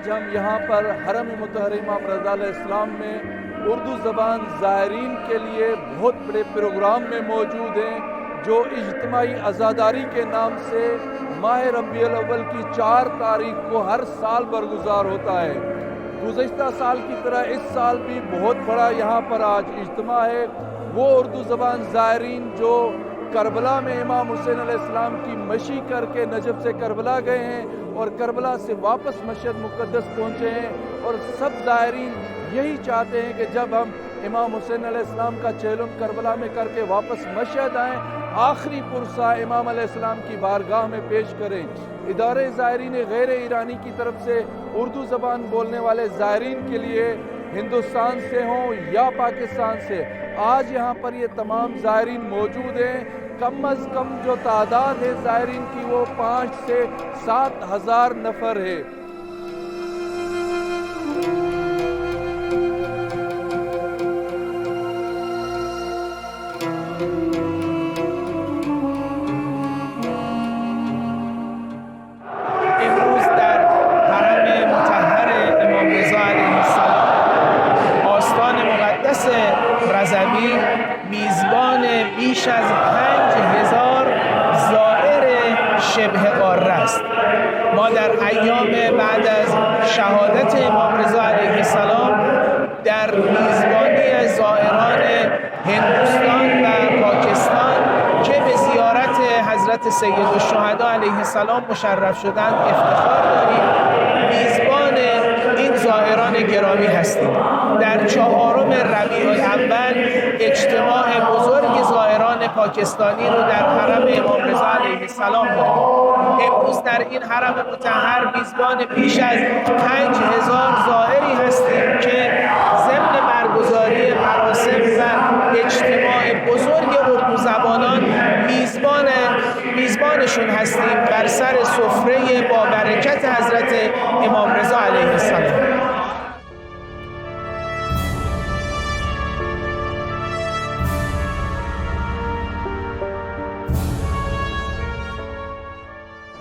آج ہم یہاں پر حرم مطہر امام رضا علیہ السلام میں اردو زبان زائرین کے لیے بہت بڑے پروگرام میں موجود ہیں، جو اجتماعی عزاداری کے نام سے ماہ ربیع الاول کی 4 تاریخ کو ہر سال برگزار ہوتا ہے۔ گزشتہ سال کی طرح اس سال بھی بہت بڑا یہاں پر آج اجتماع ہے۔ وہ اردو زبان زائرین جو کربلا میں امام حسین علیہ السلام کی مشی کر کے نجف سے کربلا گئے ہیں اور کربلا سے واپس مشہد مقدس پہنچے ہیں، اور سب زائرین یہی چاہتے ہیں کہ جب ہم امام حسین علیہ السلام کا چہلم کربلا میں کر کے واپس مشہد آئیں، آخری پرسہ امام علیہ السلام کی بارگاہ میں پیش کریں۔ ادارے زائرین غیر ایرانی کی طرف سے اردو زبان بولنے والے زائرین کے لیے ہندوستان سے ہوں یا پاکستان سے، آج یہاں پر یہ تمام زائرین موجود ہیں۔ کم از کم جو تعداد ہے زائرین کی وہ 5 سے 7 ہزار نفر ہے۔ امروز در حرم مطهر امام رضا علیه السلام آستان مقدس رضوی میزبان بیش از 5000 زائر شبه قاره است. ما در ایام بعد از شهادت امام رضا علیه السلام در میزبانی زائران هندوستان و پاکستان که به زیارت حضرت سید الشهدا علیه السلام مشرف شدند افتخار داریم. میزبان این زائران گرامی هستیم. در 4 ربیع الاول اجتماع بزرگ زائران پاکستانی رو در حرم امام رضا علیه السلام داریم. امروز در این حرم مطهر میزبان بیش از 5000 زائری هستیم که ضمن برگزاری مراسم و اجتماع بزرگ اردو زبانان میزبانشون هستیم بر سر سفره با برکت حضرت امام رضا علیه السلام.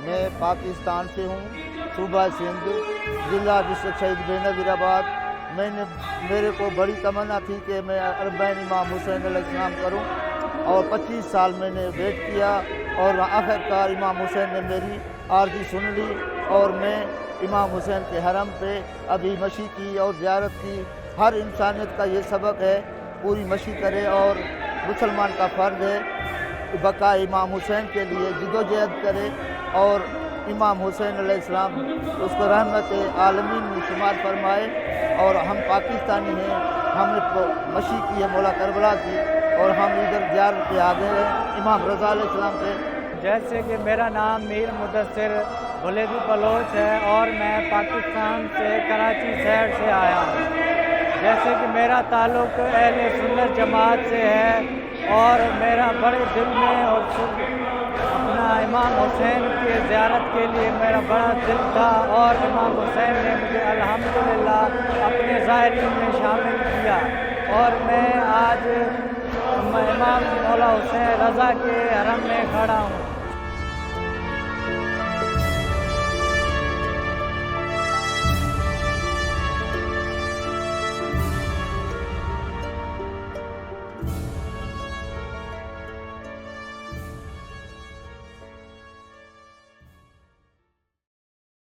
میں پاکستان سے ہوں، صوبہ سندھ، ضلع ڈسٹرکٹ شہید بے نظیر آباد۔ میرے کو بڑی تمنا تھی کہ میں اربعین امام حسین علیہ السلام کروں، اور 25 سال میں نے ویٹ کیا، اور آخرکار امام حسین نے میری عرضی سن لی، اور میں امام حسین کے حرم پہ ابھی مشی کی اور زیارت کی۔ ہر انسانیت کا یہ سبق ہے، پوری مشی کرے، اور مسلمان کا فرض ہے بقا امام حسین کے لیے جدوجہد کرے، اور امام حسین علیہ السلام اس کو رحمت عالمین میں شمار فرمائے۔ اور ہم پاکستانی ہیں، ہم نے مشی کی ہے مولا کربلا کی، اور ہم ادھر زیارت پہ آ گئے ہیں امام رضا علیہ السلام پہ۔ جیسے کہ میرا نام میر مدثر بلیدی بلوچ ہے، اور میں پاکستان سے کراچی شہر سے آیا ہوں۔ جیسے کہ میرا تعلق اہل سنت جماعت سے ہے، اور میرا بڑے دل میں اور اپنا امام حسین کی زیارت کے لیے میرا بڑا دل تھا، اور امام حسین نے مجھے الحمدللہ اپنے زائرین میں شامل کیا، اور میں آج امام مولا حسین رضا کے حرم میں کھڑا ہوں۔